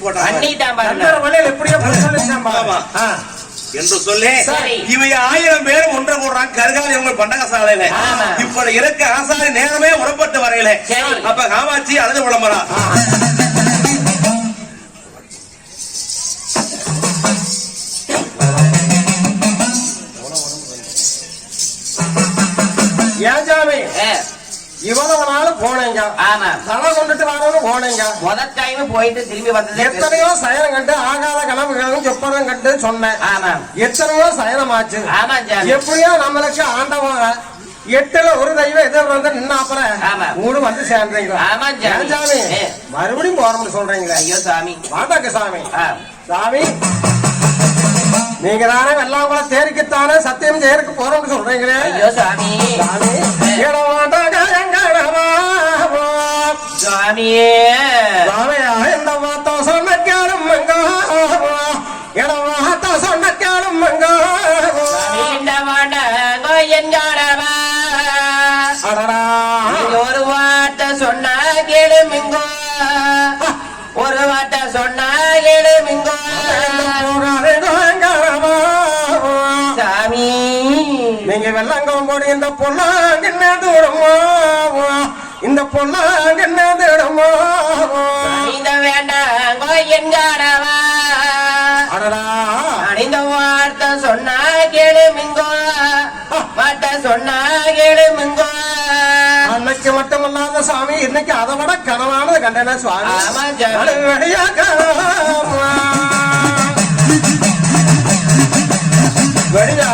போட்டாங்க எப்படியோ என்று சொல்லி இவை 1000 பேரும் ஒன்று போடுறாங்க கருகாலி உங்கள் பண்டக சாலையில. இப்ப இறக்க ஆசாரி நேரமே உடப்பட்டு வரையில அப்ப காமாட்சி அழுது புலம்புறா. ஏன் சாமி இவ்வளவு நாள் போனேங்க, தலை கொண்டுட்டு வரணும் போனேங்க, முதல் டைம் போயிட்டு திரும்பி வந்தது எத்தனையோ சயனம் கண்டு ஆகாத கனவுகளும் சொப்பனம் கண்டு சொன்னேன். எத்தனையோ சயனமாச்சு. எப்படியோ நம்மளுக்கு ஆண்டவங்க 8ல ஒரு தெய்வம் எதிர் வந்து நின்ன அப்புறம் மூணு வந்து சேர்ந்தீங்க. சாமி மறுபடியும் போறோம்னு சொல்றீங்களா? ஐயோ சாமி வாட்டாக்கு சாமி. சாமி நீங்க தானே எல்லாம் கூட தேரிக்குத்தானே சத்தியம் செய்யறதுக்கு போறோம்னு சொல்றீங்களே? ஐயோ சாமி சாமி சாமியே சாமியா இந்த வார்த்தை சொன்ன கேளும் இடவாத்த சொன்ன கேளும் ஒரு வார்த்தை சொன்னா கேளுமிங்கோ, ஒரு வார்த்தை சொன்னா கேளுமிங்கோ சாமி. நீங்க வெள்ளங்கம் போடி இந்த பொண்ணாங்க என்ன தூரமோ, இந்த பொண்ணாங்க என்ன தூரமோ இந்த வேண்டாங்கோ என்காரவா அணிந்த வார்த்தை சொன்னா கேளுமிங்கோ, வார்த்தை சொன்னா கேளுமிங்கோ. அன்னைக்கு மட்டுமல்லாத சாமி இன்னைக்கு அதை விட கனவானது கண்டன சுவாமி. வெளியா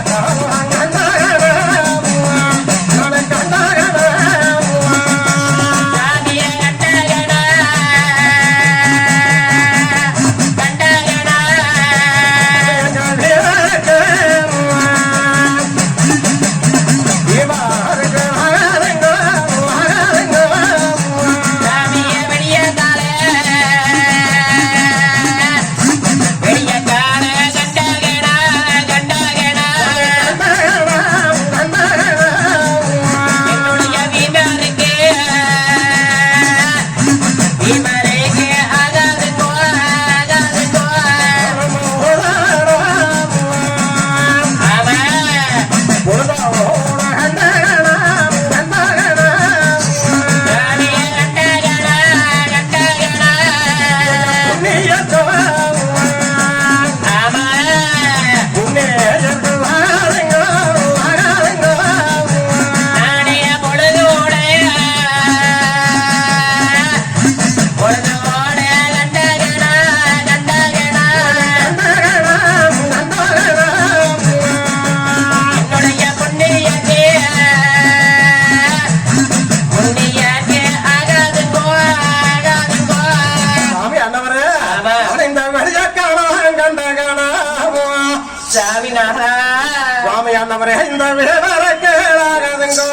சாமியானவரே இந்த வேவர கேளாகதுங்கோ,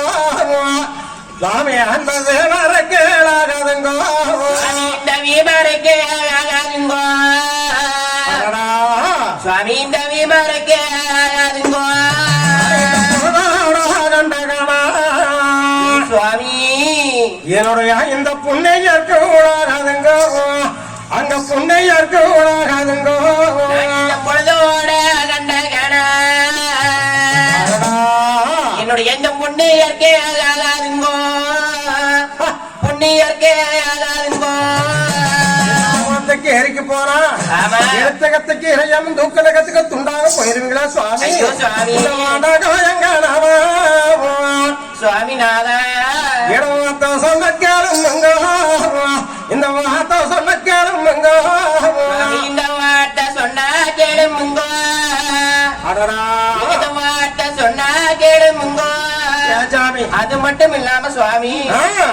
சாமி அந்த வேவர கேளாகதுங்கோ, இந்த வீமர கேளாகதுங்கோ, சுவாமி இந்த வீமர கேளாகதுங்கோ சுவாமி. என்னுடைய இந்த புண்ணையற்கு ஊழாகாதுங்கோ, அங்க புண்ணையற்கு ஊழாகாதுங்கோ பொழுதோட கண்டகனா என்னுடைய எந்த புண்ணியற்கே ஆகாதுங்கோ, புண்ணியற்கே ஆகாதுங்கோ. ஏறிக்கு போனா எடுத்தகத்துக்கு இறையம் தூக்கலகத்துக்கு துண்டாக போயிருவீங்களா சுவாமி? ஐயோ சுவாமி சுவாமிநாதா இடவாத்த சொன்ன கேளுங்க, இந்த வார்த்த சொன்ன கேளுங்க, இந்த வார்த்தை சொன்னா கேளுமுங்கோ, இந்த வார்த்தை சொன்னா கேளுமுங்கோ. அது மட்டும் இல்லாம சுவாமி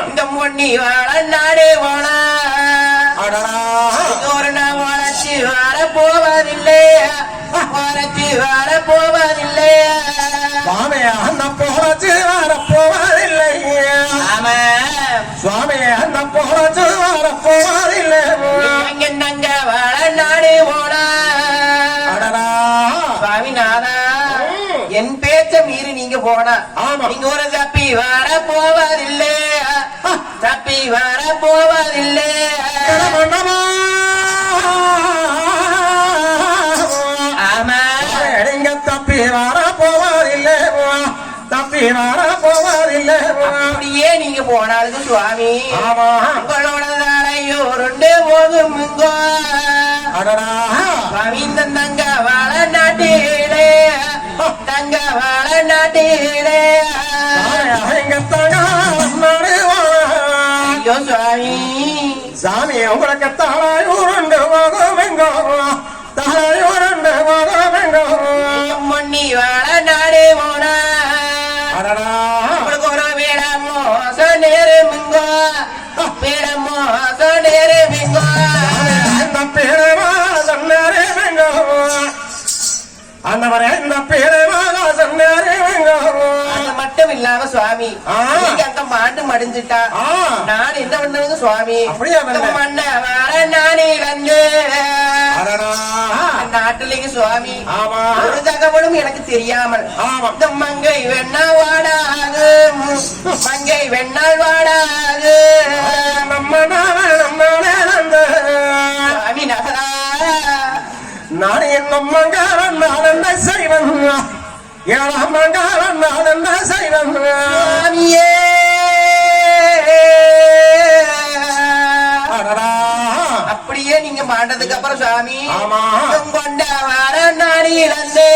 இந்த பொன்னி வாழ நாடே வாழ ஒரு நாள் வளர்ச்சி வாழ போவதில்லையா, வளர்ச்சி வாழ போவதில்லையா அந்த போச்சு வர போவதில்லையா? ஆமா சுவாமி அந்த போச்சு வர போவதில்லை. நங்க வாழ நாடே வாழ சுவாமிநாதா என் பேச்ச மீறி நீங்க போனா நீங்க ஒரு தப்பி வர போவதில்லை, தப்பி வர போவதில்லை. நீங்க போனாலும் சுவாமி ஆமா உங்களோட தாரையோ ரெண்டு போகும் அடடா சுவாமி இந்த தங்க வாழ நாட்டிலே தங்க வாழ நாட்டிலே எங்க தங்க ஐயோ சுவாமி சாமி உங்களுக்கு தாளாயூரண்டு போகமெங்கோ தாளாயூரண்டு போகமெங்கோ மண்ணி வாழ நாடே போனா அடடா உங்களுக்கு ஒரு வேடமோ சொன்னேருமிங்கோ வேடமோ சொன்னேருமிங்கோ இந்த பேரவா சொன்னேருமிங்கோ அந்தவரே இந்த பேரவா சொன்னேருமிங்கோ அது மட்டும் இல்லாம சுவாமி நீங்க அங்க மாண்டு மடிஞ்சிட்டா நான் என்ன பண்ணுறது சுவாமி அப்படியா பண்ண? மண்ண வாழ நானே இழந்து அடடா நாட்டுலங்க சுவாமி ஆமா ஒரு தகவலும் எனக்கு தெரியாமல் ஆமா இந்த மங்கை வெண்ணால் வாடாது மங்கை வெண்ணால் வாடாது நம்ம நம்மளே சுவாமி நகரா நான் என் மங்காரன் நான் என்ன செய்வன் ஏழாம் மங்காரன் நான் என்ன செய்வன் சுவாமியே அடடா அப்படியே நீங்க மாண்டதுக்கு அப்புறம் சுவாமி ஆமா கொண்ட வார நாடி இழந்து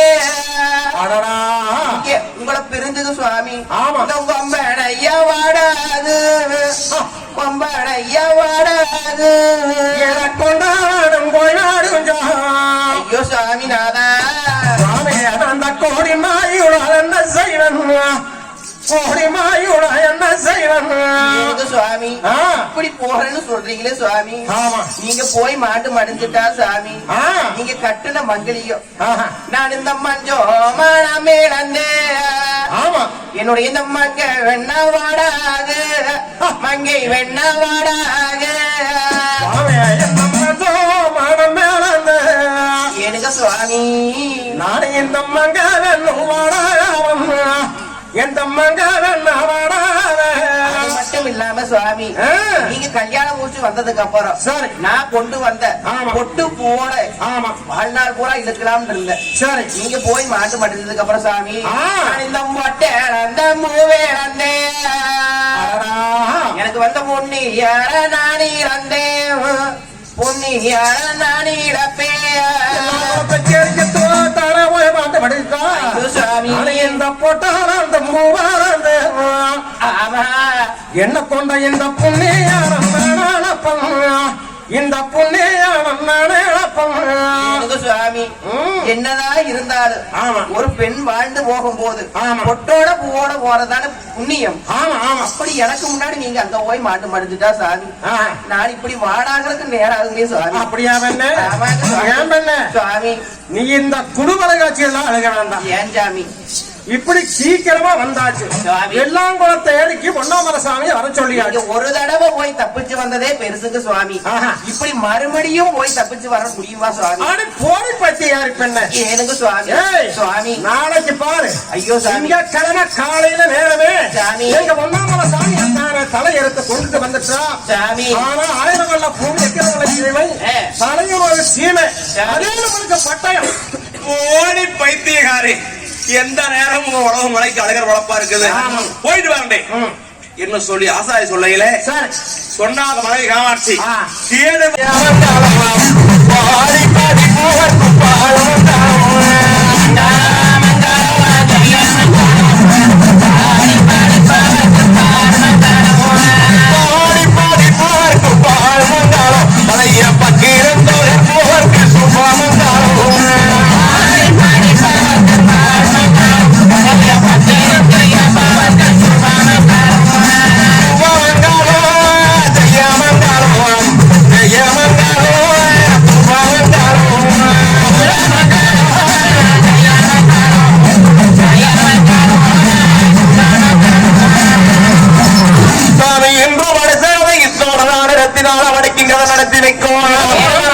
அடடா உங்களை பிரிஞ்சது சுவாமி ஆமா கொம்படையா வாடாது கொம்படையா வாடாது கொண்டாடும் கொண்டாடும் ஐயோ சுவாமி நாதா சுவாமி அந்த கோடி மாயுடன் என்ன செய்வன் கோடி மாயுடன் என்ன செய்வன் சுவாமி இப்படி போறேன்னு சொல்றீங்களே சுவாமி ஆமா நீங்க போய் மாட்டு மடிஞ்சிட்டா சுவாமி நீங்க கட்டுன மங்களியோ நான் இந்த மஞ்சோ மனமே இழந்தே ஆமா என்னுடைய இந்த மங்க வெண்ணா வாடாது மங்கை வெண்ணா வாடாது எனக்கு சுவாமி நானே இந்த மங்க வாடாவன் எந்த மங்க அது மட்டும் இல்லாம சுவாமி நீங்க கல்யாணம் முடிச்சு வந்ததுக்கு அப்புறம் சரி நான் கொண்டு வந்த பொட்டு போட ஆமா வாழ்நாள் பூரா இழுக்கலாம்னு இருந்தேன் சரி நீங்க போய் மாட்டு மடிஞ்சதுக்கு அப்புறம் சாமி நான் இந்த மொட்டை அந்த மூவேழந்தே எனக்கு வந்த பொண்ணு யார நானே இழந்தேன் பொண்ணு யார நானே இழப்பேன் சுவாமி இந்த போட்டார அந்த மூவாரந்த ஆமா என்ன கொண்ட இந்த புண்ணியாரம் இந்த புண்ணியாரம் சுவாமி என்னதான் இருந்தாலும் ஆமா ஒரு பெண் வாழ்ந்து போகும்போது ஆமா பொட்டோட பூவோட போறதான புண்ணியம் ஆமா ஆமா அப்படி எனக்கு முன்னாடி நீங்க அங்க போய் மாட்டு மடிஞ்சுட்டா சாமி நான் இப்படி வாடாகிறதுக்கு நேரம் ஆகுங்களே சுவாமி அப்படியா பண்ண சுவாமி நீ இந்த குடும்பல காட்சி எல்லாம் அழக வேண்டாம் ஏன் சாமி இப்படி சீக்கிரமா வந்தாச்சு எல்லாம் குளத்தை ஏடிக்கு பொன்னாமர சாமி வர சொல்லியாச்சு ஒரு தடவை போய் தப்பிச்சு வந்ததே பெருசுக்கு சுவாமி இப்படி மறுபடியும் போய் தப்பிச்சு வர முடியுமா சுவாமி போரை பத்தி யாரு பெண்ண எனக்கு சுவாமி சுவாமி நாளைக்கு பாரு ஐயோ சாமி கிழமை காலையில நேரமே சாமி எங்க பொன்னாமர சாமி தலை எடுத்து கொண்டு வந்துட்டா சாமி ஆனா ஆயிரம் வல்ல பூமி சீமை தலையும் ஒரு சீமை அதே நம்மளுக்கு பட்டயம் ஓடி பைத்தியகாரி எந்த நேரம் உங்க உலகம் மலைக்கு அழகர் வளப்பா இருக்குது போயிட்டு வரண்டே என்ன சொல்லி ஆசாரி சொல்லையில சொன்னாத மனைவி காமாட்சி நடத்தி வைக்கும்